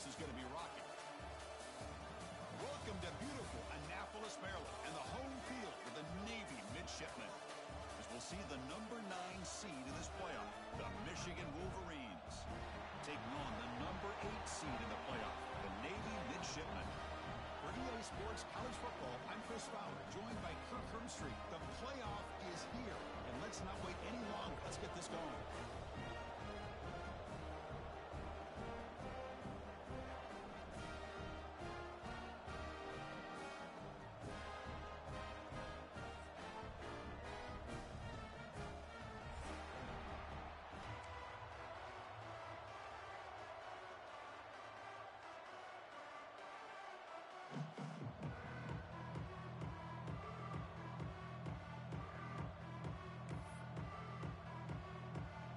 is going to be rocking. Welcome to beautiful Annapolis, Maryland, and the home field for the Navy midshipmen. As we'll see the number 9 seed in this playoff, the Michigan Wolverines, taking on the number 8 seed in the playoff, the Navy midshipmen. For EA Sports College Football, I'm Chris Fowler, joined by Kirk Herbstreit. The playoff is here, and let's not wait any longer. Let's get this going.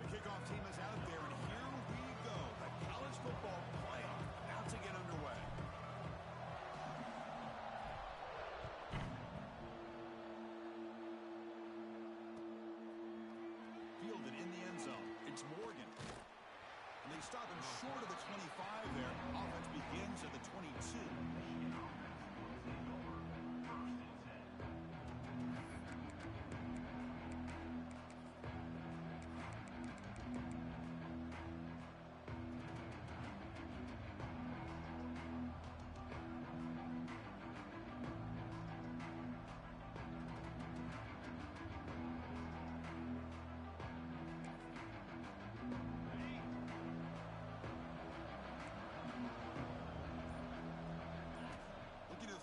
Kickoff team is out there, and here we go. The college football playoff about to get underway. Fielded in the end zone. It's Morgan. And they stop him short of the 25 there. Offense begins at the 22.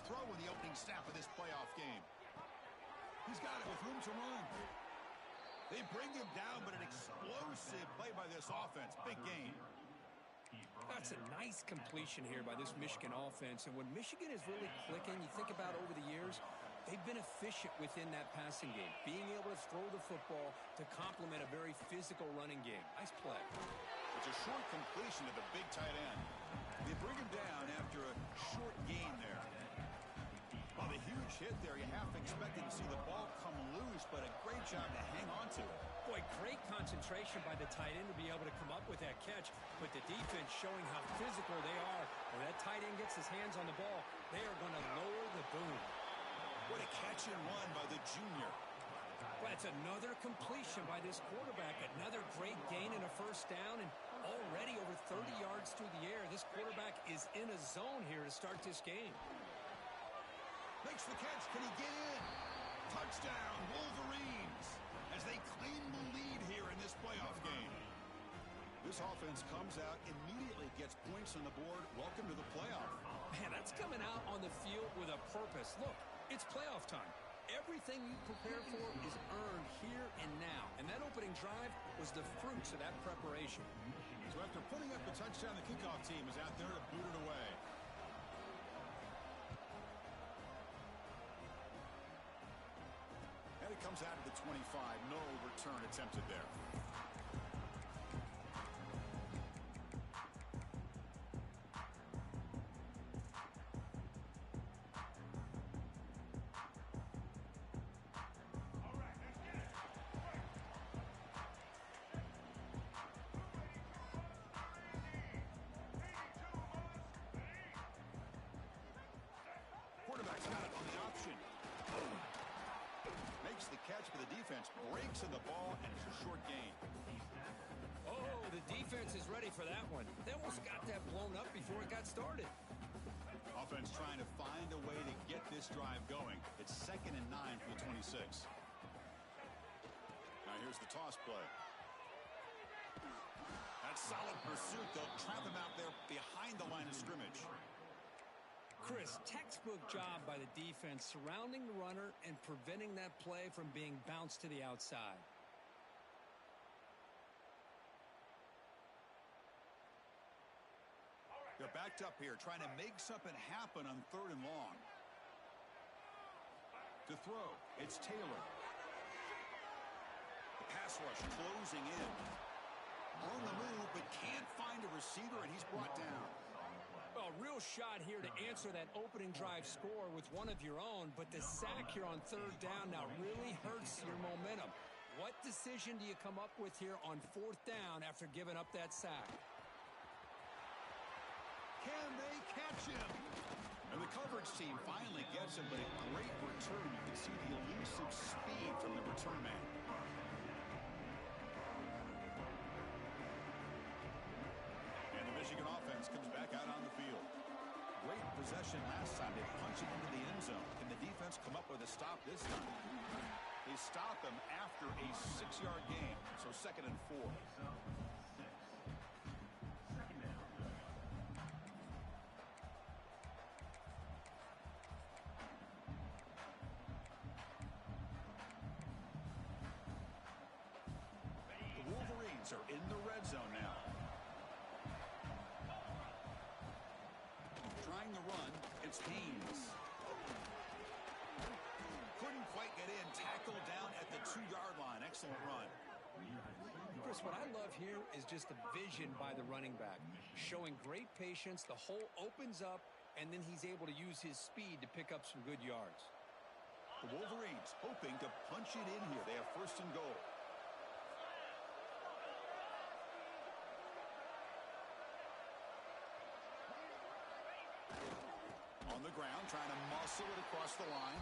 Throw in the opening snap of this playoff game. He's got it with room to run. They bring him down, but an explosive play by this offense. Big game. That's a nice completion here by this Michigan offense. And when Michigan is really clicking, you think about over the years, they've been efficient within that passing game, being able to throw the football to complement a very physical running game. Nice play. It's a short completion to the big tight end. They bring him down after a short gain there. Well, the huge hit there, you half expected to see the ball come loose, but a great job to hang on to it. Boy, great concentration by the tight end to be able to come up with that catch, but the defense showing how physical they are. When that tight end gets his hands on the ball, they are going to lower the boom. What a catch and run by the junior. Well, it's another completion by this quarterback. Another great gain in a first down, and already over 30 yards through the air. This quarterback is in a zone here to start this game. Makes the catch. Can he get in? Touchdown, Wolverines, as they claim the lead here in this playoff game. This offense comes out, immediately gets points on the board. Welcome to the playoff. Man, that's coming out on the field with a purpose. Look, it's playoff time. Everything you prepare for is earned here and now. And that opening drive was the fruits of that preparation. So after putting up the touchdown, the kickoff team is out there to boot it away. And it comes out of the 25. No return attempted there. Quarterback's got it on the option. Makes the catch, but the defense breaks in the ball, and it's a short gain. Oh, the defense is ready for that one. They almost got that blown up before it got started. Offense trying to find a way to get this drive going. It's 2nd and 9 for the 26. Now here's the toss play. That's solid pursuit. They'll trap him out there behind the line of scrimmage. Chris, textbook job by the defense surrounding the runner and preventing that play from being bounced to the outside. They're backed up here, trying to make something happen on 3rd and long. To throw, it's Taylor. The pass rush closing in. On the move, but can't find a receiver, and he's brought down. Well, real shot here to answer that opening drive score with one of your own, but the sack here on 3rd down now really hurts your momentum. What decision do you come up with here on 4th down after giving up that sack? Can they catch him? And the coverage team finally gets him, but a great return. You can see the elusive speed from the return man. And the Michigan offense comes back out on the field. Great possession last time. They punch it into the end zone. Can the defense come up with a stop this time? They stop him after a 6-yard gain. So 2nd and 4. The Wolverines are in the red zone now. Trying to run, it's Haynes. Couldn't quite get in. Tackled down at the 2-yard line. Excellent run. Chris, what I love here is just the vision by the running back. Showing great patience. The hole opens up, and then he's able to use his speed to pick up some good yards. The Wolverines hoping to punch it in here. They have 1st and goal. On the ground, trying to muscle it across the line.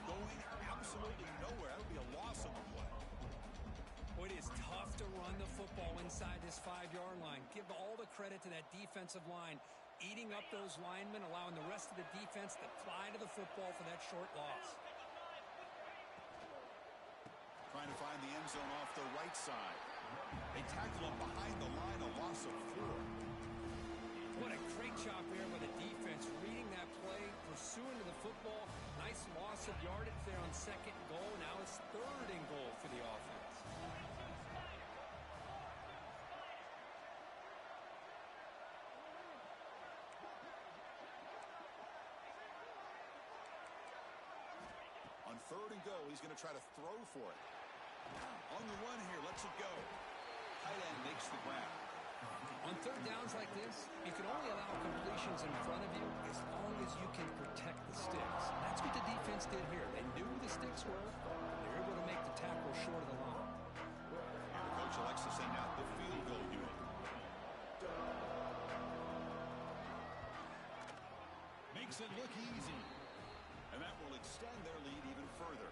Going absolutely nowhere. That would be a loss on the play. Boy, it is tough to run the football inside this 5-yard line. Give all the credit to that defensive line, eating up those linemen, allowing the rest of the defense to fly to the football for that short loss. Trying to find the end zone off the right side. They tackle him behind the line, a loss of 4. What a great job there by the defense, reading that play, pursuing to the football. Nice loss of yardage there on 2nd and goal. Now it's 3rd and goal for the offense. On 3rd and goal, he's going to try to throw for it. On the run here, lets it go. Tight end makes the grab. On 3rd downs like this, you can only allow completions in front of you as long as you can protect the sticks. That's what the defense did here. They knew where the sticks were. They were able to make the tackle short of the line. And the coach elects to send out the field goal unit. Makes it look easy. And that will extend their lead even further.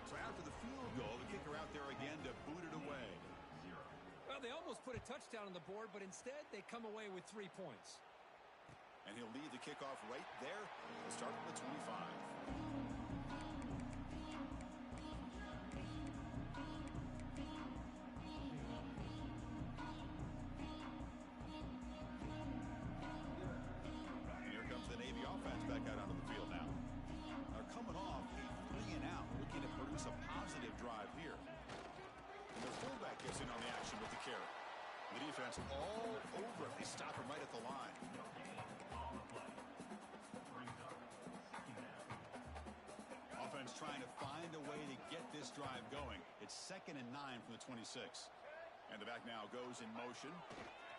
So after the field goal, the kicker out there again to boot it away. Well, they almost put a touchdown on the board, but instead they come away with 3 points. And he'll lead the kickoff right there to start at the 25. And here comes the Navy offense back out onto the field now. They're coming off a 3 and out, looking to produce a positive drive here. And the fullback gets in on the action with the carry. The defense all over it. They stop him right at the line. Offense trying to find a way to get this drive going. It's 2nd and 9 from the 26. And the back now goes in motion.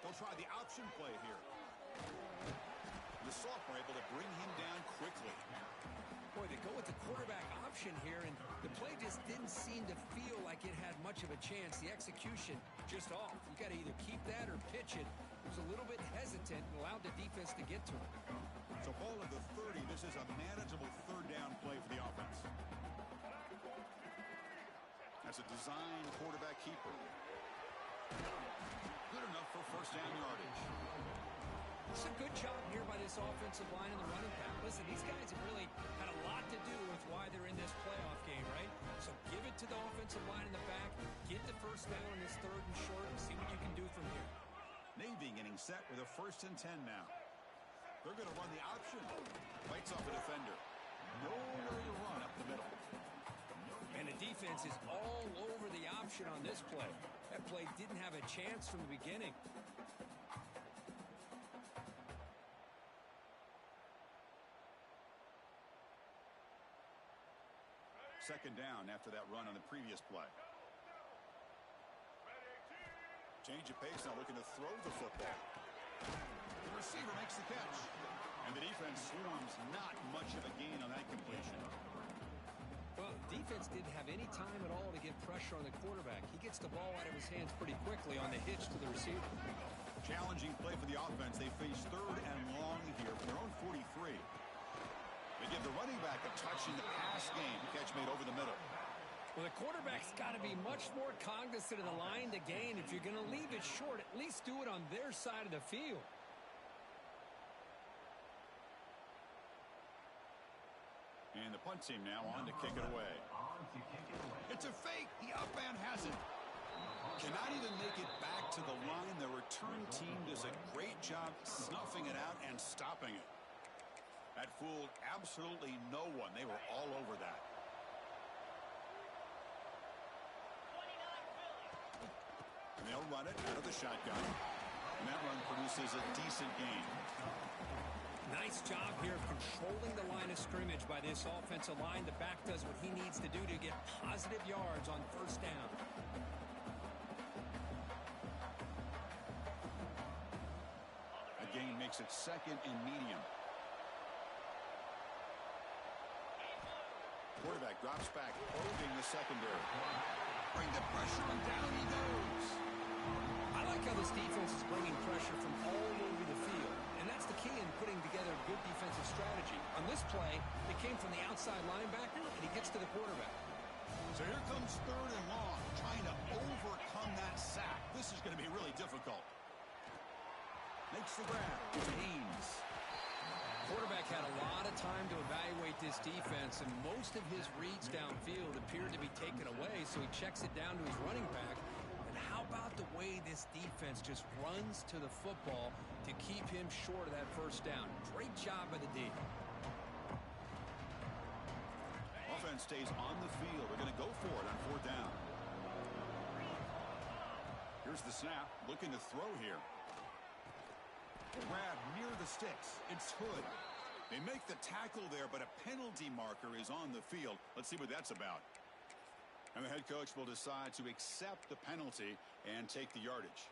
They'll try the option play here. The sophomore able to bring him down quickly. Boy, they go with the quarterback option here, and the play just didn't seem to feel like it had much of a chance. The execution just off. You got to either keep that or pitch it. It was a little bit hesitant and allowed the defense to get to him. So ball at the 30. This is a manageable 3rd down play for the offense. That's a design quarterback keeper. Good enough for 1st down yardage. It's a good job here by this offensive line and the running back. Listen, these guys have really had a lot to do with why they're in this playoff game, right? So give it to the offensive line in the back, get the 1st down in this 3rd and short, and see what you can do from here. Navy getting set with a 1st and 10 now. They're going to run the option. Fights off a defender. Nowhere to run up the middle. And the defense is all over the option on this play. That play didn't have a chance from the beginning. Second down after that run on the previous play. Change of pace now, looking to throw the football. The receiver makes the catch. And the defense swarms, not much of a gain on that completion. Well, defense didn't have any time at all to get pressure on the quarterback. He gets the ball out of his hands pretty quickly on the hitch to the receiver. Challenging play for the offense. They face 3rd and long here from their own 43. They give the running back a touch in the pass game. Catch made over the middle. Well, the quarterback's got to be much more cognizant of the line to gain. If you're going to leave it short, at least do it on their side of the field. And the punt team now on to kick it away. It's a fake. The up man has it. Cannot even make it back to the line. The return team does a great job snuffing it out and stopping it. That fooled absolutely no one. They were all over that. And they'll run it out of the shotgun. And that run produces a decent gain. Nice job here of controlling the line of scrimmage by this offensive line. The back does what he needs to do to get positive yards on first down. A gain makes it 2nd and medium. Quarterback drops back, probing the secondary. Bring the pressure and down he goes. I like how this defense is bringing pressure from all over the field. And that's the key in putting together a good defensive strategy. On this play, it came from the outside linebacker, and he gets to the quarterback. So here comes 3rd and long, trying to overcome that sack. This is going to be really difficult. Makes the grab. It's Haynes. Quarterback had a lot of time to evaluate this defense, and most of his reads downfield appeared to be taken away, so he checks it down to his running back. And how about the way this defense just runs to the football to keep him short of that first down? Great job by the D. Offense stays on the field. They're going to go for it on 4th down. Here's the snap. Looking to throw here. Grab near the sticks. It's Hood. They make the tackle there, but a penalty marker is on the field. Let's see what that's about. And the head coach will decide to accept the penalty and take the yardage.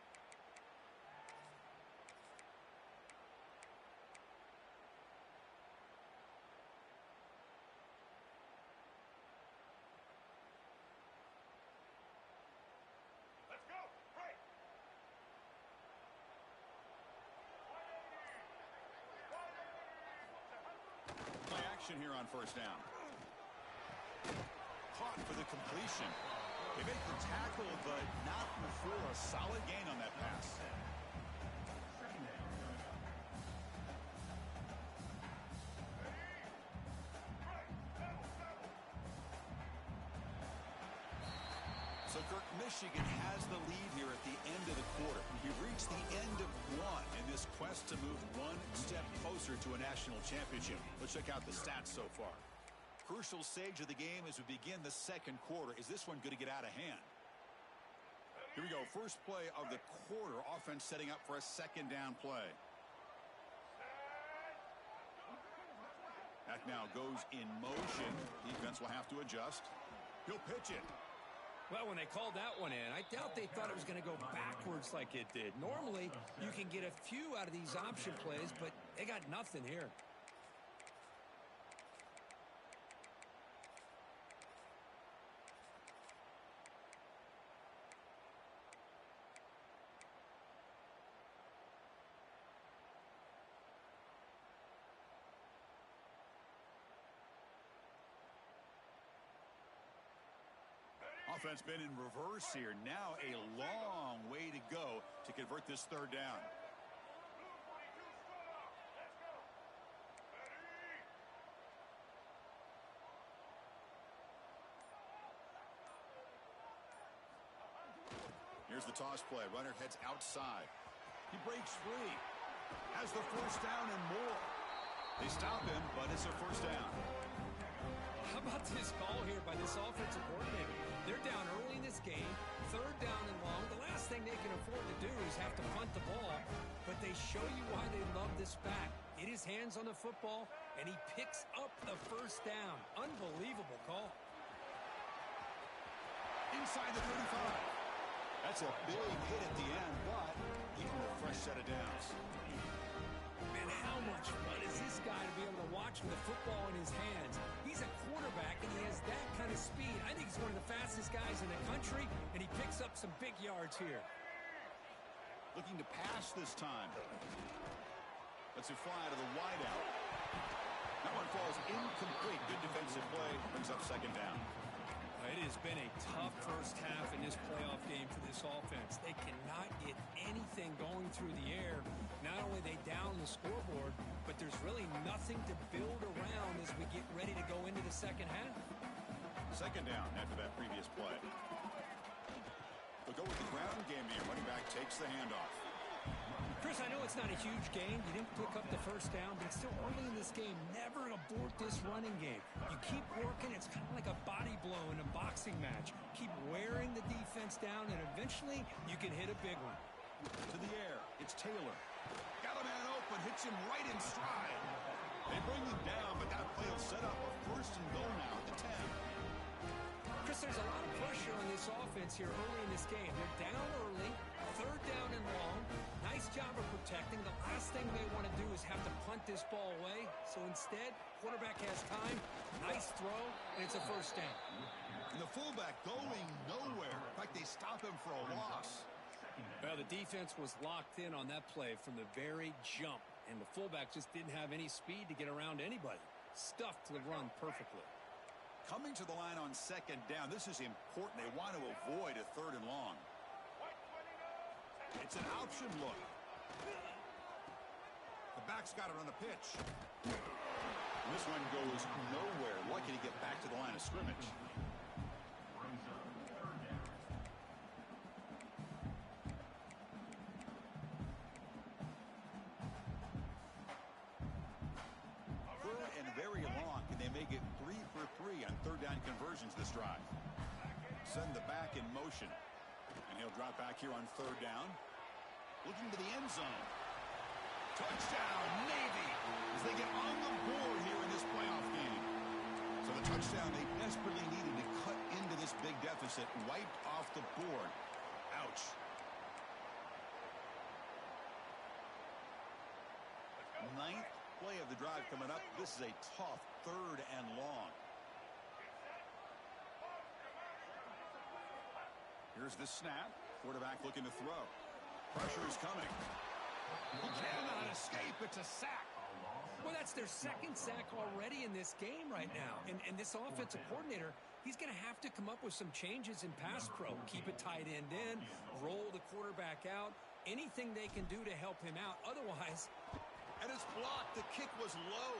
Here on first down. Caught for the completion. They make the tackle, but not before a solid gain on that pass. So Kirk, Michigan has the lead here at the end of the quarter. We've reached the end of one in this quest to move one step closer to a national championship. Let's check out the stats so far. Crucial stage of the game as we begin the second quarter. Is this one going to get out of hand? Here we go. First play of the quarter. Offense setting up for a 2nd down play. That now goes in motion. Defense will have to adjust. He'll pitch it. Well, when they called that one in, I doubt they thought it was going to go backwards like it did. Normally, you can get a few out of these option plays, but they got nothing here. Offense been in reverse here. Now a long way to go to convert this 3rd down. Here's the toss play. Runner heads outside. He breaks free. Has the first down and more. They stop him, but it's a first down. How about this call here by this offensive coordinator? They're down early in this game, 3rd down and long. The last thing they can afford to do is have to punt the ball, but they show you why they love this back. Get his hands on the football, and he picks up the first down. Unbelievable call. Inside the 35. That's a big hit at the end, but even a fresh set of downs. Man, how much fun is this guy to be able to watch with the football in his hands? He's a quarterback, and he has that kind of speed. I think he's one of the fastest guys in the country, and he picks up some big yards here. Looking to pass this time. Lets it fly to the wideout. That one falls incomplete. Good defensive play. Brings up second down. It has been a tough first half in this playoff game for this offense. They cannot get anything going through the air. Not only they down the scoreboard, but there's really nothing to build around as we get ready to go into the second half. Second down after that previous play. They'll go with the ground game here. Running back takes the handoff. Chris, I know it's not a huge game. You didn't pick up the first down, but it's still early in this game. Never abort this running game. You keep working. It's kind of like a body blow in a boxing match. Keep wearing the defense down, and eventually you can hit a big one. To the air. It's Taylor. Got a man open. Hits him right in stride. They bring him down, but that play will set up a first and goal now at the 10. Chris, there's a lot of pressure on this offense here early in this game. They're down early, third down and long. Nice job of protecting. The last thing they want to do is have to punt this ball away. So instead, quarterback has time. Nice throw, and it's a first down. And the fullback going nowhere. In fact, they stop him for a loss. Well, the defense was locked in on that play from the very jump, and the fullback just didn't have any speed to get around anybody. Stuffed the run perfectly. Coming to the line on second down, this is important. They want to avoid a third and long. It's an option look. The back's got it on the pitch. And this one goes nowhere. Lucky to get back to the line of scrimmage. Third and very long. Can they make it 3 for 3 on third down conversions this drive? Send the back in motion. And he'll drop back here on third down. Looking to the end zone. Touchdown, Navy, as they get on the board here in this playoff game. So the touchdown they desperately needed to cut into this big deficit, wiped off the board. Ouch. Ninth play of the drive coming up. This is a tough third and long. Here's the snap. Quarterback looking to throw. Pressure is coming. He cannot escape. It's a sack. Well, that's their second sack already in this game right now. And this offensive coordinator, he's going to have to come up with some changes in pass pro. Keep a tight end in, roll the quarterback out, anything they can do to help him out. Otherwise... And it's blocked. The kick was low.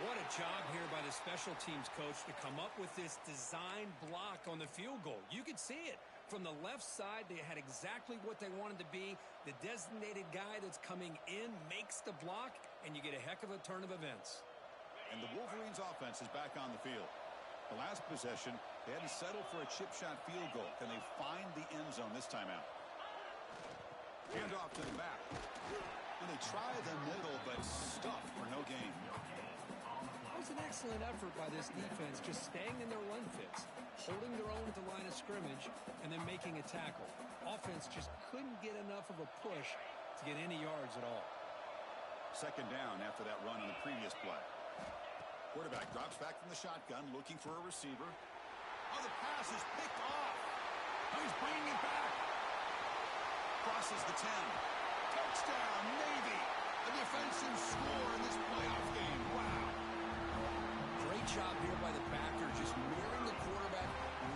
What a job here by the special teams coach to come up with this design block on the field goal. You could see it. From the left side, they had exactly what they wanted to be. The designated guy that's coming in makes the block, and you get a heck of a turn of events. And the Wolverines offense is back on the field. The last possession, they had to settle for a chip shot field goal. Can they find the end zone this time out? Hand off to the back. And they try the middle, but stuffed for no gain. It was an excellent effort by this defense, just staying in their run fits, holding their own at the line of scrimmage, and then making a tackle. Offense just couldn't get enough of a push to get any yards at all. Second down after that run on the previous play. Quarterback drops back from the shotgun, looking for a receiver. Oh, the pass is picked off. Oh, he's bringing it back. Crosses the 10. Touchdown, Navy. A defensive score in this playoff game. Wow. Great job here by the backer, just mirroring the quarterback,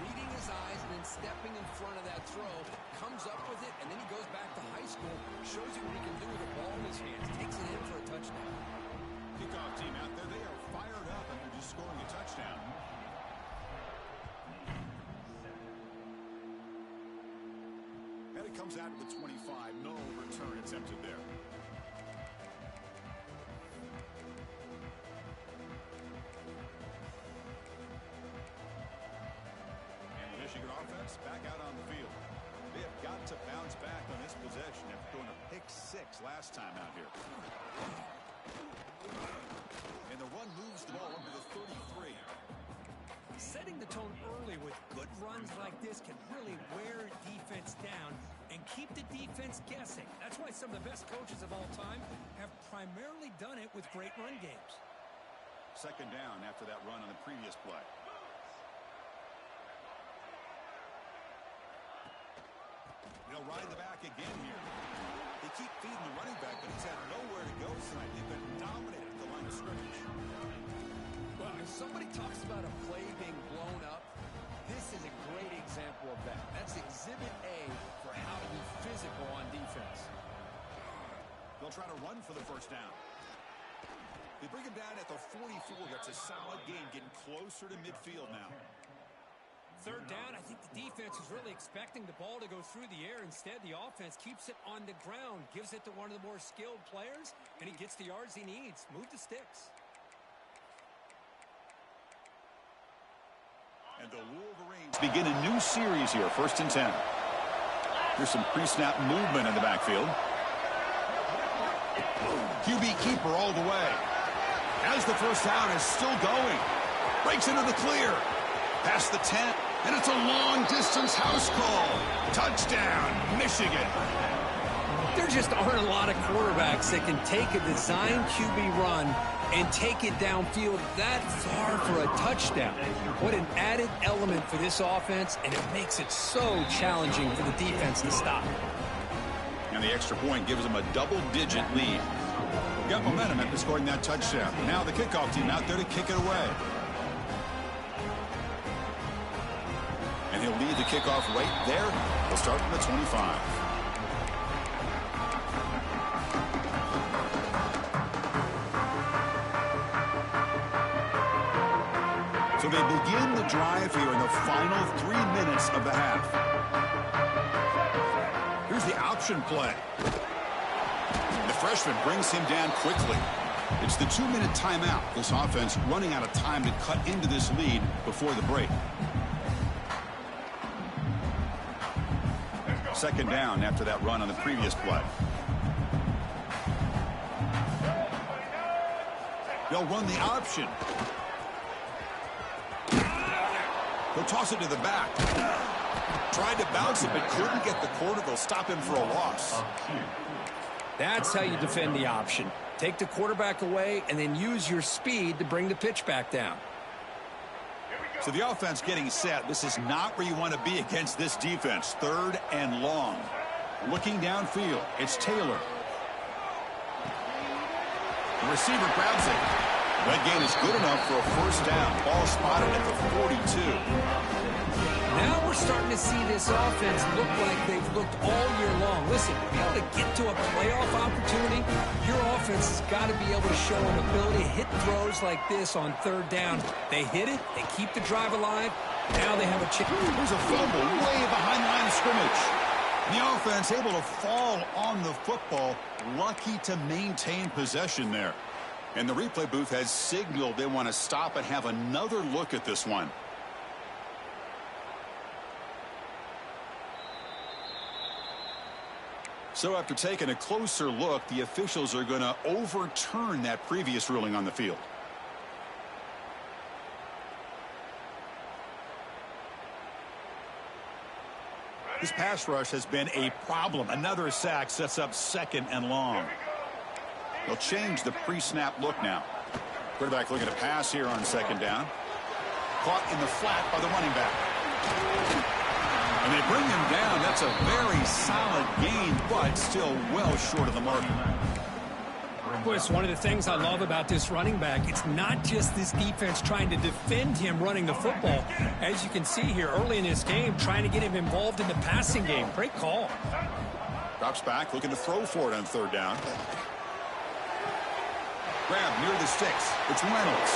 reading his eyes, and then stepping in front of that throw. Comes up with it, and then he goes back to high school, shows you what he can do with the ball in his hands, takes it in for a touchdown. Kickoff team out there, they are fired up, and they're just scoring a touchdown. And it comes out to the 25. No return attempted there. And the Michigan offense back out on the field. They have got to bounce back on this possession after throwing a pick 6 last time out here. And the run moves the ball into the 33. Setting the tone early with good runs like this can really wear defense down and keep the defense guessing. That's why some of the best coaches of all time have primarily done it with great run games. Second down after that run on the previous play. He'll ride the back again here. They keep feeding the running back, but he's had nowhere to go tonight. They've been dominated at the line of scrimmage. Well, if somebody talks about a play being blown up, this is a great example of that. That's exhibit A for how to be physical on defense. They'll try to run for the first down. They bring him down at the 44. That's a solid game, getting closer to midfield now. Third down, I think the defense is really expecting the ball to go through the air. Instead, the offense keeps it on the ground, gives it to one of the more skilled players, and he gets the yards he needs. Move the sticks. And the Wolverines begin a new series here, 1st and 10. Here's some pre-snap movement in the backfield. QB keeper all the way. As the first down is still going. Breaks into the clear. Past the 10. And it's a long-distance house call. Touchdown, Michigan. There just aren't a lot of quarterbacks that can take a design QB run and take it downfield that far for a touchdown. What an added element for this offense, and it makes it so challenging for the defense to stop. And the extra point gives them a double-digit lead. Got momentum after scoring that touchdown. Now the kickoff team out there to kick it away. And he'll lead the kickoff right there. He'll start from the 25. So they begin the drive here in the final 3 minutes of the half. Here's the option play. The freshman brings him down quickly. It's the 2-minute timeout. This offense running out of time to cut into this lead before the break. Second down after that run on the previous play. They'll run the option. He'll toss it to the back. Tried to bounce it, but couldn't get the corner. They'll stop him for a loss. That's how you defend the option. Take the quarterback away and then use your speed to bring the pitch back down. So the offense getting set. This is not where you want to be against this defense. 3rd and long. Looking downfield. It's Taylor. The receiver grabs it. That gain is good enough for a first down. Ball spotted at the 42. Now we're starting to see this offense look like they've looked all year long. Listen, to be able to get to a playoff opportunity, your offense has got to be able to show an ability to hit throws like this on 3rd down. They hit it. They keep the drive alive. Now they have a chance. There's a fumble way behind the line of scrimmage. The offense able to fall on the football. Lucky to maintain possession there. And the replay booth has signaled they want to stop and have another look at this one. So after taking a closer look, the officials are going to overturn that previous ruling on the field. This pass rush has been a problem. Another sack sets up 2nd and long. They'll change the pre-snap look now. Quarterback looking to pass here on 2nd down. Caught in the flat by the running back. And they bring him down. That's a very solid gain, but still well short of the mark. Boy, it's one of the things I love about this running back. It's not just this defense trying to defend him running the football. As you can see here early in this game, trying to get him involved in the passing game. Great call. Drops back, looking to throw for it on 3rd down. Grab near the sticks. It's Reynolds.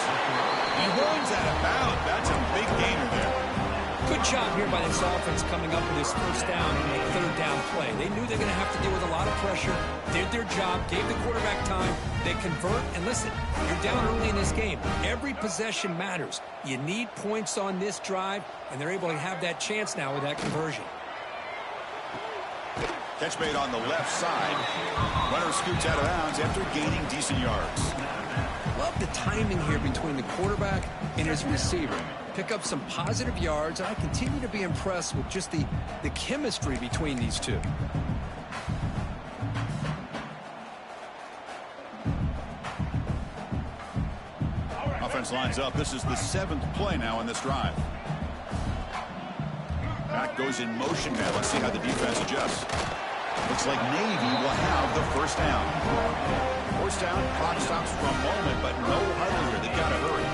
He runs out of bounds. That's a big gainer there. Good job here by this offense coming up with this first down and a 3rd down play. They knew they were going to have to deal with a lot of pressure, did their job, gave the quarterback time. They convert, and listen, you're down early in this game. Every possession matters. You need points on this drive, and they're able to have that chance now with that conversion. Catch made on the left side. Runner scoots out of bounds after gaining decent yards. Love the timing here between the quarterback and his receiver. Pick up some positive yards, and I continue to be impressed with just the chemistry between these two. Offense lines up. This is the 7th play now in this drive. Back goes in motion now. Let's see how the defense adjusts. Looks like Navy will have the first down. First down, clock stops for a moment, but no huddle here. They've got to hurry.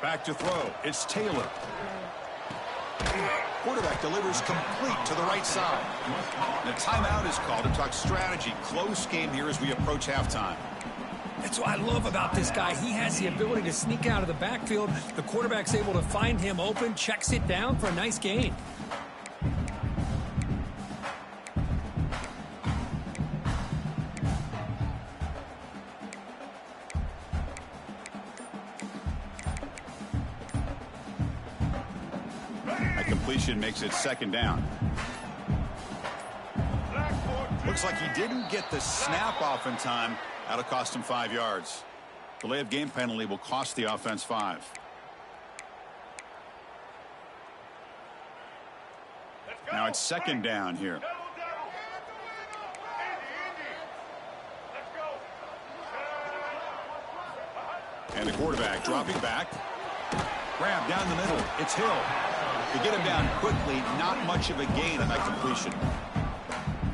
Back to throw. It's Taylor. Quarterback delivers complete to the right side. The timeout is called to talk strategy. Close game here as we approach halftime. That's what I love about this guy. He has the ability to sneak out of the backfield. The quarterback's able to find him open, checks it down for a nice gain. That completion makes it second down. Looks like he didn't get the snap off in time. That'll cost him 5 yards. Delay of game penalty will cost the offense 5. Now it's second down here. And the quarterback dropping back. Grab down the middle. It's Hill. To get him down quickly, not much of a gain on that completion.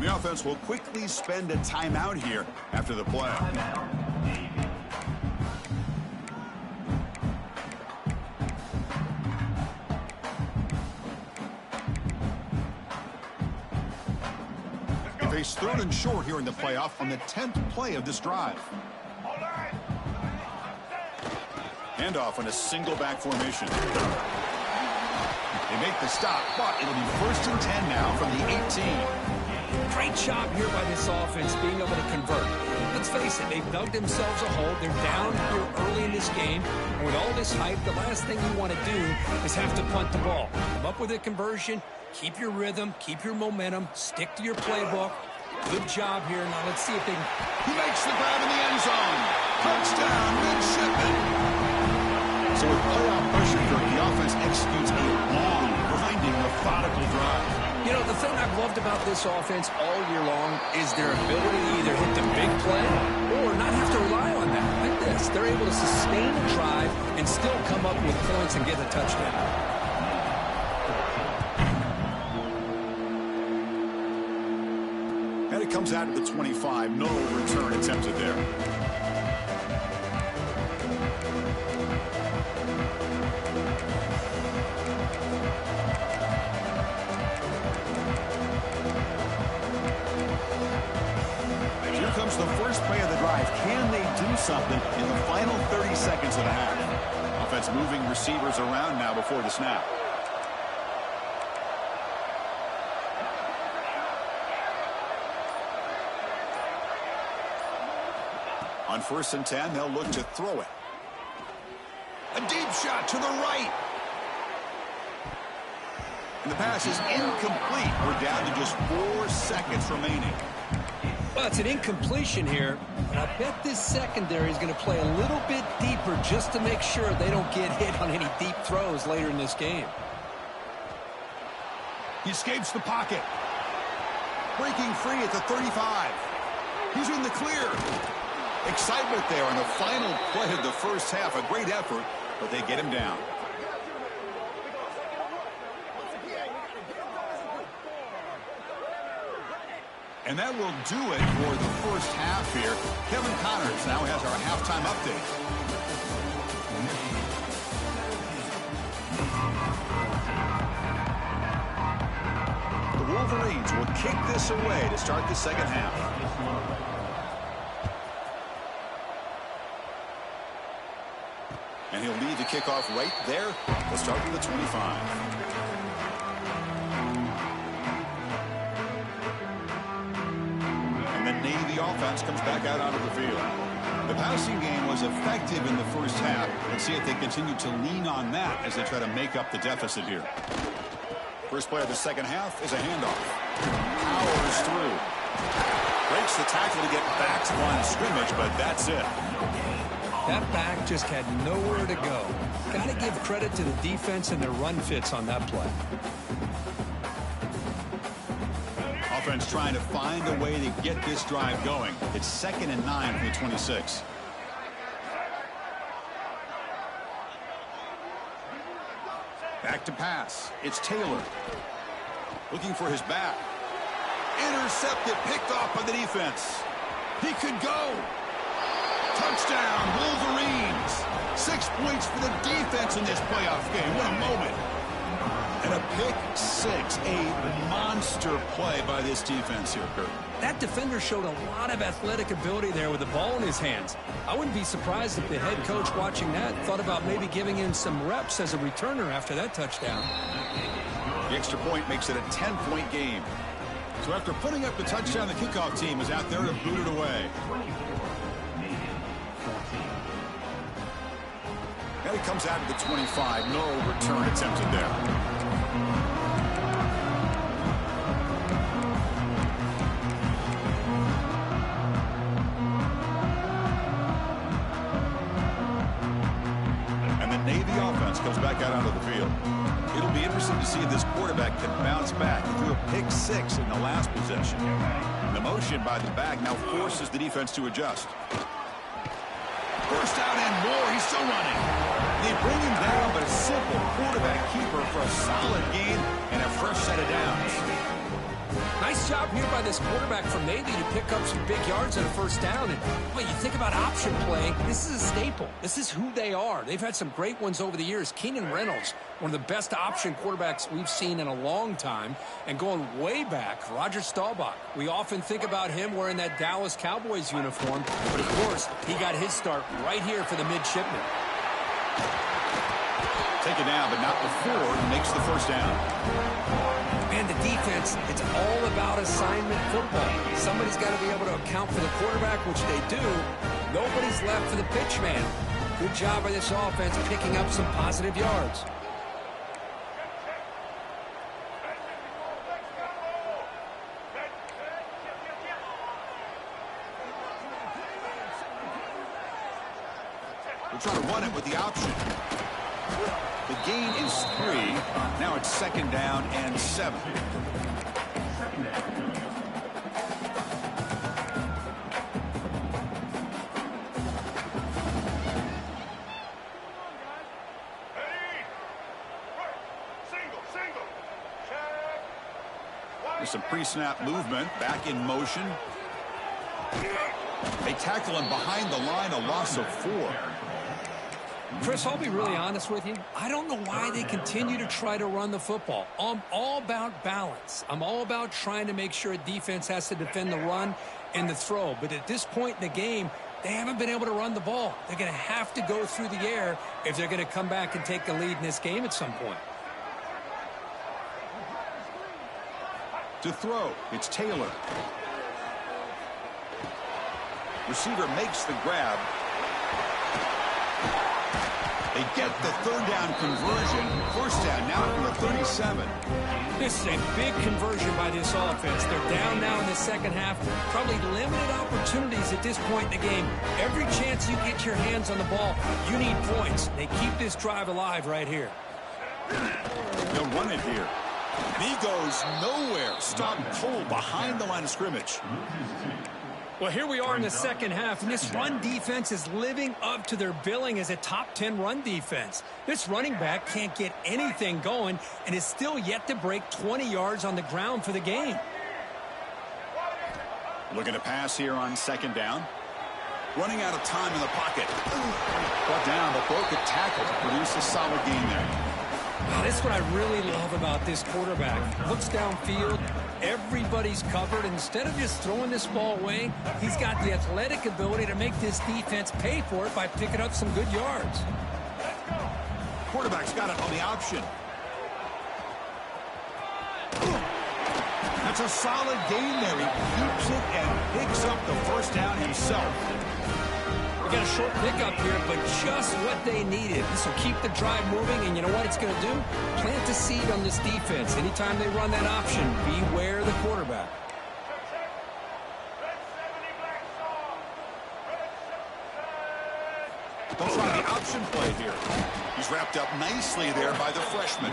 The offense will quickly spend a timeout here after the play. They face 3rd and short here in the playoff on the 10th play of this drive. Handoff on a single back formation. They make the stop, but it'll be 1st and 10 now from the 18. Great job here by this offense being able to convert. Let's face it, they've dug themselves a hole. They're down here early in this game. And with all this hype, the last thing you want to do is have to punt the ball. Come up with a conversion, keep your rhythm, keep your momentum, stick to your playbook. Good job here. Now let's see if they can... He makes the grab in the end zone. Touchdown, Midshipman. So with playoff pressure here, the offense executes a long, grinding, methodical drive. You know, the thing I've loved about this offense all year long is their ability to either hit the big play or not have to rely on that. Like this, they're able to sustain a drive and still come up with points and get a touchdown. And it comes out at the 25. No return attempted there. The first play of the drive. Can they do something in the final 30 seconds of the half? Offense moving receivers around now before the snap. On 1st and 10, they'll look to throw it. A deep shot to the right. And the pass is incomplete. We're down to just 4 seconds remaining. Well, it's an incompletion here, but I bet this secondary is going to play a little bit deeper just to make sure they don't get hit on any deep throws later in this game. He escapes the pocket. Breaking free at the 35. He's in the clear. Excitement there on the final play of the first half. A great effort, but they get him down. And that will do it for the first half here. Kevin Connors now has our halftime update. The Wolverines will kick this away to start the second half. And he'll lead the kickoff right there. We'll start with the 25. The offense comes back out onto the field. The passing game was effective in the first half. Let's see if they continue to lean on that as they try to make up the deficit here. First play of the second half is a handoff. Powers through. Breaks the tackle to get back to line of scrimmage, but that's it. That back just had nowhere to go. Got to give credit to the defense and their run fits on that play. Offense trying to find a way to get this drive going. It's 2nd and 9 from the 26. Back to pass. It's Taylor. Looking for his back. Intercepted, picked off by the defense. He could go. Touchdown, Wolverines. 6 points for the defense in this playoff game. What a moment. And a pick six, a monster play by this defense here, Kurt. That defender showed a lot of athletic ability there with the ball in his hands. I wouldn't be surprised if the head coach watching that thought about maybe giving him some reps as a returner after that touchdown. The extra point makes it a 10-point game. So after putting up the touchdown, the kickoff team is out there to boot it away. Now he comes out of the 25. No return attempted there. Comes back out onto the field. It'll be interesting to see if this quarterback can bounce back. He threw a pick six in the last possession. The motion by the back now forces the defense to adjust. First down and more. He's still running. They bring him down, but a simple quarterback keeper for a solid gain and a fresh set of downs. Nice job here by this quarterback from Navy to pick up some big yards on a first down. And well, you think about option play, this is a staple. This is who they are. They've had some great ones over the years. Keenan Reynolds, one of the best option quarterbacks we've seen in a long time. And going way back, Roger Staubach. We often think about him wearing that Dallas Cowboys uniform. But, of course, he got his start right here for the midshipmen. Take it down, but not before he makes the first down. And the defense, it's all about assignment football. Somebody's got to be able to account for the quarterback, which they do. Nobody's left for the pitch man. Good job by this offense picking up some positive yards. We're trying to run it with the option. The gain is 3. Now it's second down and 7. There's some pre-snap movement. Back in motion. They tackle him behind the line, a loss of 4. Chris, I'll be really honest with you. I don't know why they continue to try to run the football. I'm all about balance. I'm all about trying to make sure a defense has to defend the run and the throw. But at this point in the game, they haven't been able to run the ball. They're going to have to go through the air if they're going to come back and take the lead in this game at some point. To throw, it's Taylor. Receiver makes the grab. They get the third down conversion. First down now from the 37. This is a big conversion by this offense. They're down now in the second half. Probably limited opportunities at this point in the game. Every chance you get your hands on the ball, you need points. They keep this drive alive right here. They'll run it here. And he goes nowhere. Stopped cold behind the line of scrimmage. Well, here we are in the second half, and this run defense is living up to their billing as a top 10 run defense. This running back can't get anything going and is still yet to break 20 yards on the ground for the game. Looking to pass here on second down. Running out of time in the pocket. Brought down, but broke a tackle to produce a solid gain there. Wow, this is what I really love about this quarterback. Looks downfield, everybody's covered. Instead of just throwing this ball away, he's got the athletic ability to make this defense pay for it by picking up some good yards. Quarterback's got it on the option. That's a solid gain there. He keeps it and picks up the first down himself. We got a short pickup here, but just what they needed. This will keep the drive moving, and you know what it's going to do? Plant a seed on this defense. Anytime they run that option, beware the quarterback. They'll try the option play here. He's wrapped up nicely there by the freshman.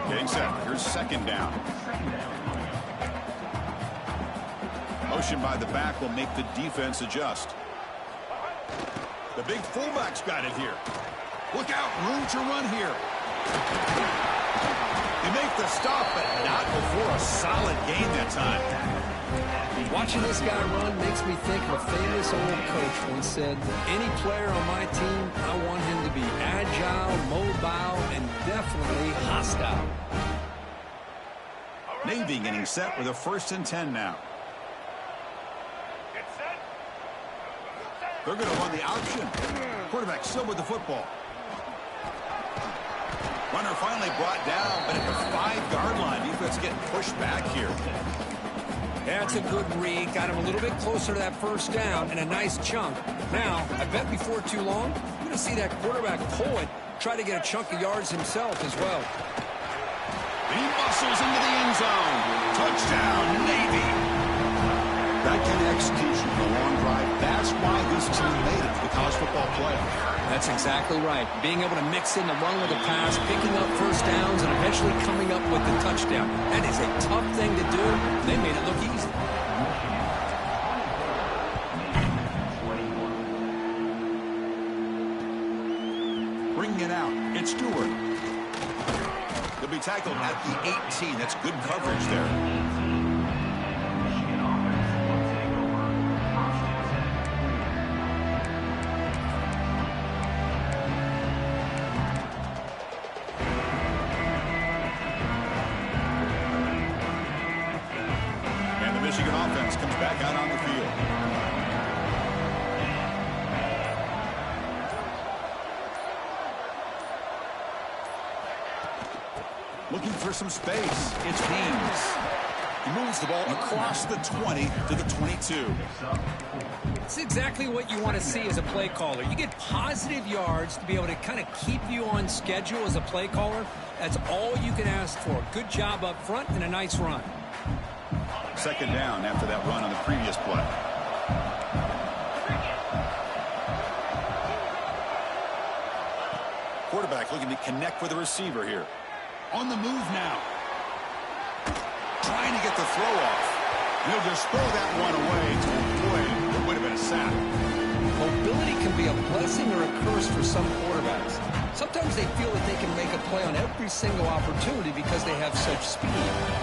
Getting set. Here's second down. Motion by the back will make the defense adjust. The big fullback's got it here. Look out, room to run here. They make the stop, but not before a solid gain that time. Watching this guy run makes me think of a famous old coach once said, any player on my team, I want him to be agile, mobile, and definitely hostile. Navy getting set with a 1st and 10 now. They're going to run the option. Quarterback still with the football. Runner finally brought down, but at the 5-yard line, defense getting pushed back here. That's a good read. Got him a little bit closer to that 1st down and a nice chunk. Now, I bet before too long, you're going to see that quarterback pull it, try to get a chunk of yards himself as well. He muscles into the end zone. Touchdown, Navy. That kind of execution for a long drive, that's why this team made it to the college football playoff. That's exactly right. Being able to mix in the run with the pass, picking up 1st downs, and eventually coming up with the touchdown. That is a tough thing to do. They made it look easy. Bringing it out, it's Stewart. He'll be tackled at the 18. That's good coverage there. Michigan offense comes back out on the field. Looking for some space. It's Haynes. He moves the ball across the 20 to the 22. It's exactly what you want to see as a play caller. You get positive yards to be able to kind of keep you on schedule as a play caller. That's all you can ask for. Good job up front and a nice run. 2nd down after that run on the previous play. Quarterback looking to connect with the receiver here. On the move now. Trying to get the throw off. He'll just throw that one away to avoid what would have been a sack. Mobility can be a blessing or a curse for some quarterbacks. Sometimes they feel that they can make a play on every single opportunity because they have such speed.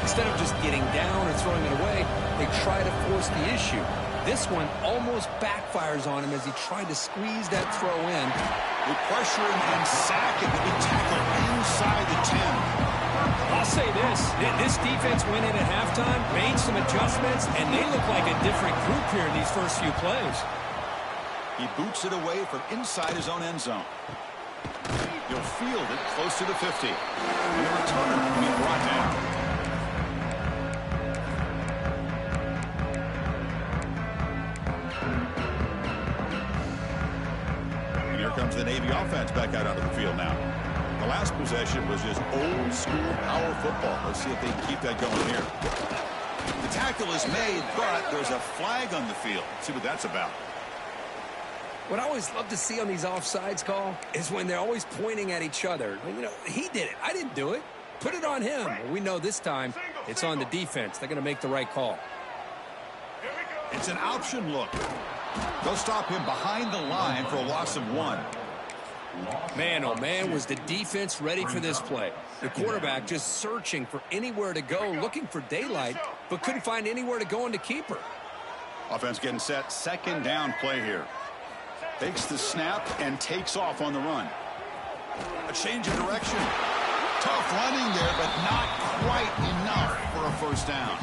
Instead of just getting down or throwing it away, they try to force the issue. This one almost backfires on him as he tried to squeeze that throw in. They pressure him and sack him. He tackled inside the 10. I'll say this defense went in at halftime, made some adjustments, and they look like a different group here in these first few plays. He boots it away from inside his own end zone. He'll field it close to the 50. And the returner will be brought down. And here comes the Navy offense back out onto the field now. The last possession was just old school power football. Let's see if they can keep that going here. The tackle is made, but there's a flag on the field. Let's see what that's about. What I always love to see on these offsides call is when they're always pointing at each other. You know, he did it. I didn't do it. Put it on him. Well, we know this time it's on the defense. They're going to make the right call. It's an option look. They'll stop him behind the line for a loss of 1. Man, oh man, was the defense ready for this play. The quarterback just searching for anywhere to go, looking for daylight, but couldn't find anywhere to go in the keeper. Offense getting set. 2nd down play here. Takes the snap and takes off on the run. A change of direction. Tough running there, but not quite enough for a 1st down.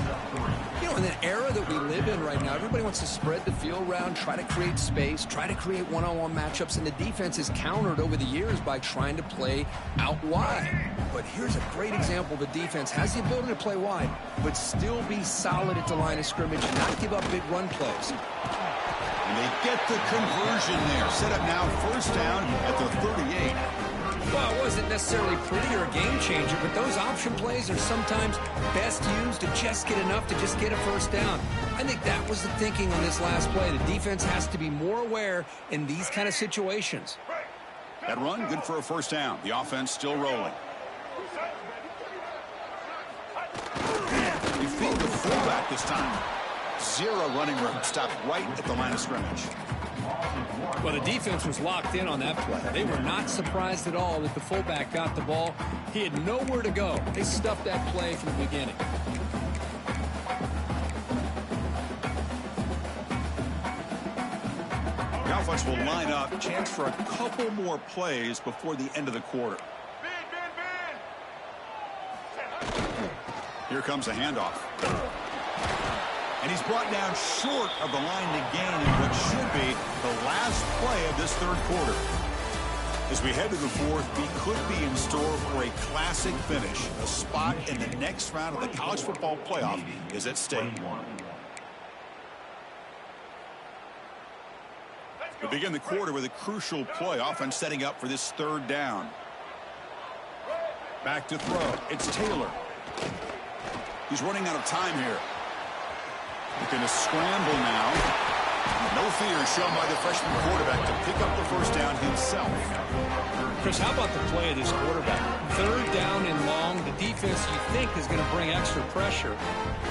You know, in the era that we live in right now, everybody wants to spread the field around, try to create space, try to create one-on-one matchups, and the defense is countered over the years by trying to play out wide. But here's a great example. The defense has the ability to play wide, but still be solid at the line of scrimmage and not give up big run plays. And they get the conversion there. Set up now 1st down at the 38. Well, it wasn't necessarily pretty or a game changer, but those option plays are sometimes best used to just get enough to just get a 1st down. I think that was the thinking on this last play. The defense has to be more aware in these kind of situations. That run, good for a 1st down. The offense still rolling. They feed the fullback this time. 0 running room. Stopped right at the line of scrimmage. Well, the defense was locked in on that play. They were not surprised at all that the fullback got the ball. He had nowhere to go. They stuffed that play from the beginning. The offense will line up. Chance for a couple more plays before the end of the quarter. Here comes a handoff. And he's brought down short of the line to gain in what should be the last play of this third quarter. As we head to the fourth, we could be in store for a classic finish. A spot in the next round of the college football playoff is at stake. We begin the quarter with a crucial play, offense setting up for this third down. Back to throw. It's Taylor. He's running out of time here. Looking to scramble now. No fear shown by the freshman quarterback to pick up the first down himself. Chris, how about the play of this quarterback? Third down and long. The defense, you think, is going to bring extra pressure.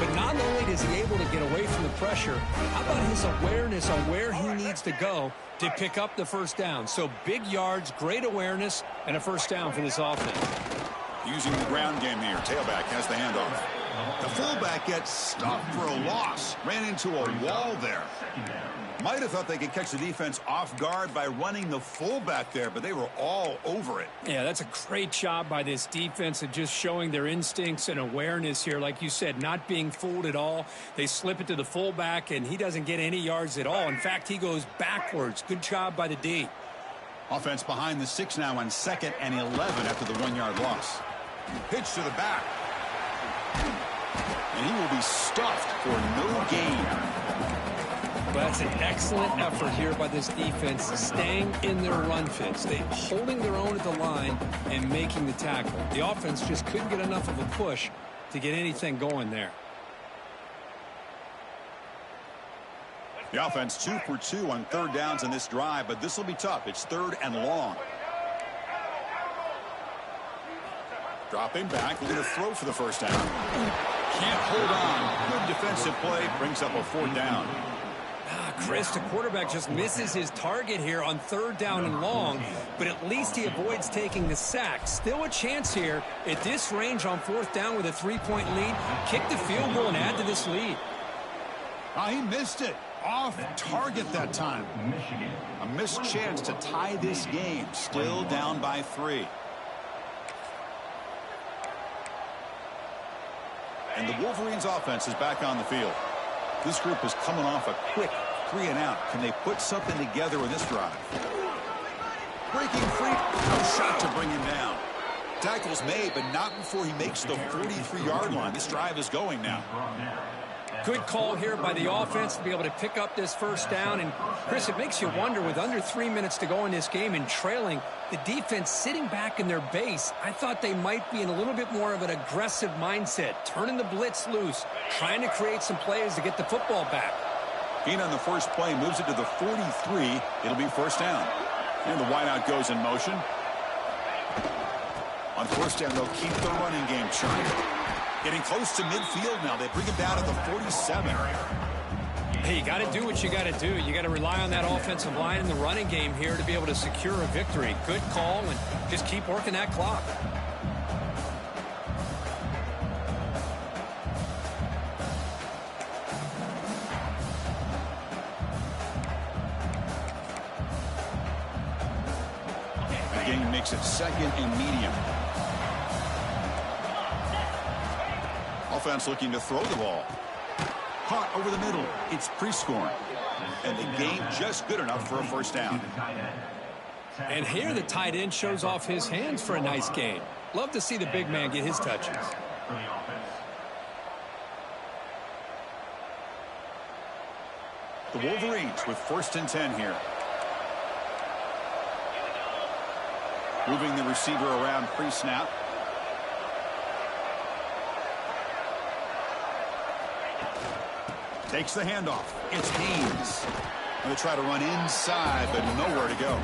But not only is he able to get away from the pressure, how about his awareness on where he needs to go to pick up the first down? So big yards, great awareness, and a first down for this offense. Using the ground game here. Tailback has the handoff. The fullback gets stopped for a loss. Ran into a wall there. Might have thought they could catch the defense off guard by running the fullback there, but they were all over it. Yeah, that's a great job by this defense of just showing their instincts and awareness here. Like you said, not being fooled at all. They slip it to the fullback, and he doesn't get any yards at all. In fact, he goes backwards. Good job by the D. Offense behind the 6 now on 2nd and 11 after the 1-yard loss. Pitch to the back. And he will be stuffed for no gain. Well, that's an excellent effort here by this defense, staying in their run fits. They holding their own at the line and making the tackle. The offense just couldn't get enough of a push to get anything going there. The offense 2 for 2 on third downs in this drive, but this will be tough. It's 3rd and long. Dropping back, looking to throw for the first down. Can't hold on. Good defensive play, brings up a 4th down. Chris, the quarterback just misses his target here on 3rd down and long, but at least he avoids taking the sack. Still a chance here at this range on 4th down with a 3-point lead. Kick the field goal and add to this lead. He missed it. Off target that time. A missed chance to tie this game. Still down by 3. And the Wolverines offense is back on the field. This group is coming off a quick 3-and-out. Can they put something together in this drive? Breaking free. No shot to bring him down. Tackle's made, but not before he makes the 43-yard line. This drive is going now. Good call here by the offense to be able to pick up this first down. And, Chris, it makes you wonder, with under 3 minutes to go in this game and trailing, the defense sitting back in their base, I thought they might be in a little bit more of an aggressive mindset, turning the blitz loose, trying to create some plays to get the football back. Gain on the first play moves it to the 43. It'll be first down. And the wideout goes in motion. On first down, they'll keep the running game churning. Getting close to midfield now. They bring him down at the 47. Hey, you got to do what you got to do. You got to rely on that offensive line in the running game here to be able to secure a victory. Good call, and just keep working that clock. The game makes it 2nd and medium. Offense looking to throw the ball. Caught over the middle. It's Prescorn. And the game just good enough for a first down. And here the tight end shows off his hands for a nice gain. Love to see the big man get his touches. The Wolverines with 1st and 10 here. Moving the receiver around pre-snap. Takes the handoff. It's Haynes. Going to try to run inside, but nowhere to go.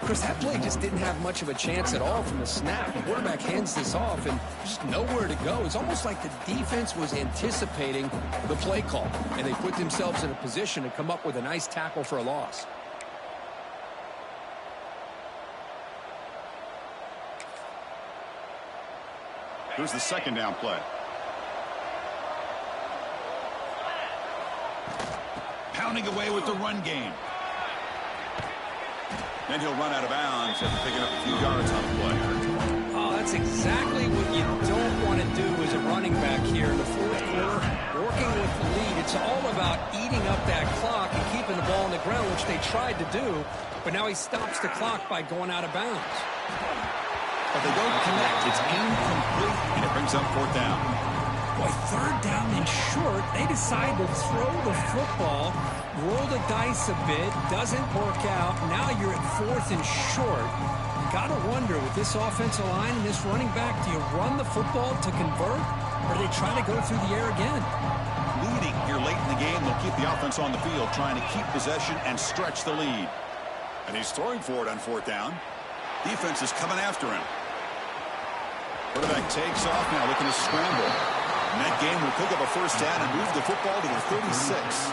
Chris, that play just didn't have much of a chance at all from the snap. The quarterback hands this off and just nowhere to go. It's almost like the defense was anticipating the play call, and they put themselves in a position to come up with a nice tackle for a loss. Here's the second down play. Pounding away with the run game. Then he'll run out of bounds after picking up a few yards on the play. Oh, that's exactly what you don't want to do as a running back here in the fourth quarter. Working with the lead, it's all about eating up that clock and keeping the ball on the ground, which they tried to do, but now he stops the clock by going out of bounds. But they don't connect. It's incomplete, and it brings up fourth down. Boy, third down and short. They decide to throw the football, roll the dice a bit, doesn't work out. Now you're at fourth and short. Got to wonder, with this offensive line and this running back, do you run the football to convert, or do they try to go through the air again? Leading here late in the game, they'll keep the offense on the field, trying to keep possession and stretch the lead. And he's throwing for it on fourth down. Defense is coming after him. Quarterback takes off now, looking to scramble. And that game will pick up a first down and move the football to the 36.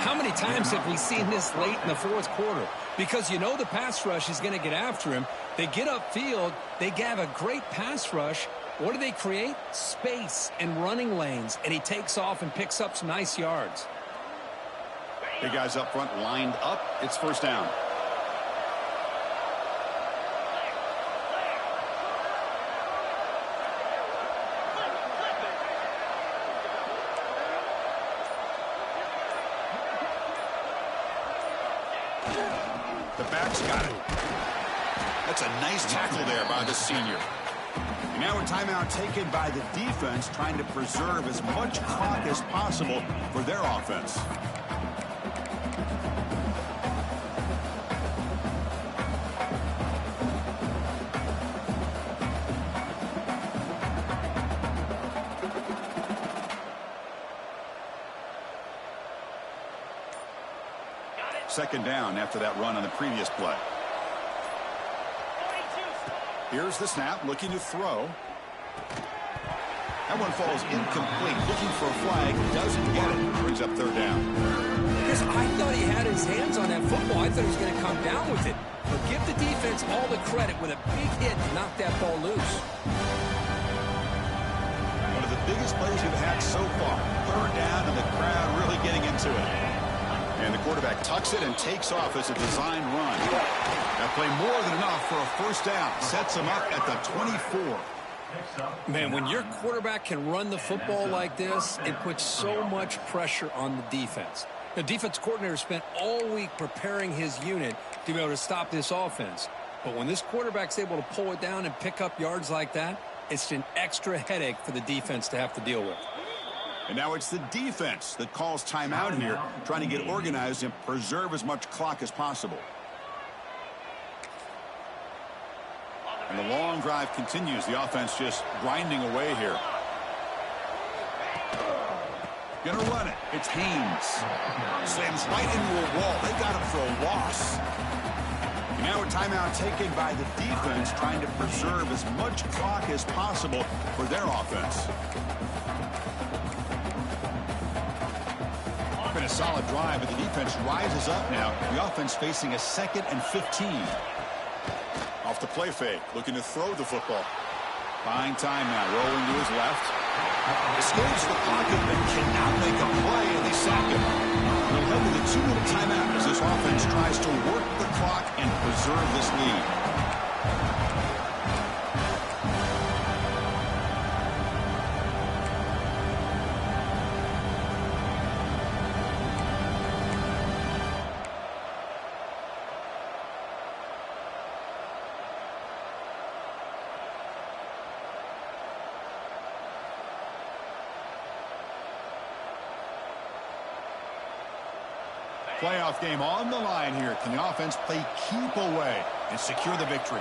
How many times have we seen this late in the fourth quarter? Because you know the pass rush is going to get after him. They get upfield. They have a great pass rush. What do they create? Space and running lanes. And he takes off and picks up some nice yards. Big guys up front lined up. It's first down. The back's got it. That's a nice tackle there by the senior. And now a timeout taken by the defense, trying to preserve as much clock as possible for their offense. Second down after that run on the previous play. Here's the snap, looking to throw. That one falls incomplete. Looking for a flag, doesn't get it. Brings up third down. Because I thought he had his hands on that football. I thought he was going to come down with it. But give the defense all the credit with a big hit to knock that ball loose. One of the biggest plays we've had so far. Third down and the crowd really getting into it. And the quarterback tucks it and takes off as a design run. That play more than enough for a first down. Sets him up at the 24. Man, when your quarterback can run the football like this, it puts so much pressure on the defense. The defense coordinator spent all week preparing his unit to be able to stop this offense. But when this quarterback's able to pull it down and pick up yards like that, it's an extra headache for the defense to have to deal with. And now it's the defense that calls timeout here, trying to get organized and preserve as much clock as possible. And the long drive continues. The offense just grinding away here. Gonna run it. It's Haynes. Slams right into a wall. They got him for a loss. And now a timeout taken by the defense, trying to preserve as much clock as possible for their offense. Been a solid drive, but the defense rises up now. The offense facing a 2nd and 15. Off the play fake, looking to throw the football. Buying time now, rolling to his left. Escapes the pocket, but cannot make a play, and they sack him. They'll head to the 2-minute timeout as this offense tries to work the clock and preserve this lead. Playoff game on the line here. Can the offense play keep away and secure the victory?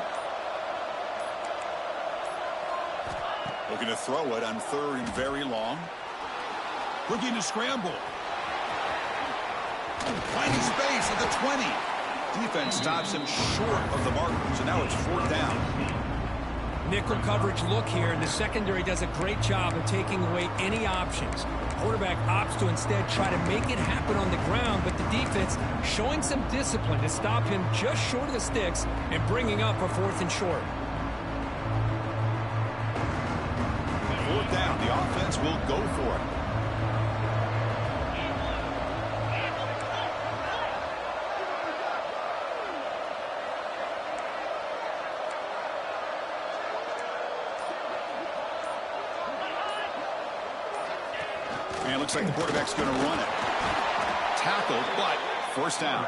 Looking to throw it on 3rd and very long. Looking to scramble. Finding space at the 20. Defense stops him short of the marker, so now it's 4th down. Nickel coverage look here, and the secondary does a great job of taking away any options. Quarterback opts to instead try to make it happen on the ground, but the defense showing some discipline to stop him just short of the sticks and bringing up a 4th and short. 4th down, the offense will go for it. And it looks like the quarterback's going to run it. Tackled, but 1st down.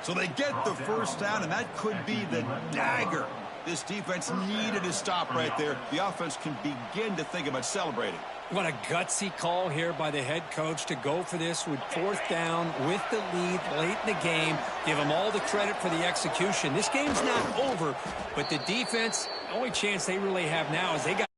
So they get the 1st down, and that could be the dagger this defense needed to stop right there. The offense can begin to think about celebrating. What a gutsy call here by the head coach to go for this with 4th down with the lead late in the game. Give them all the credit for the execution. This game's not over, but the defense, the only chance they really have now is they got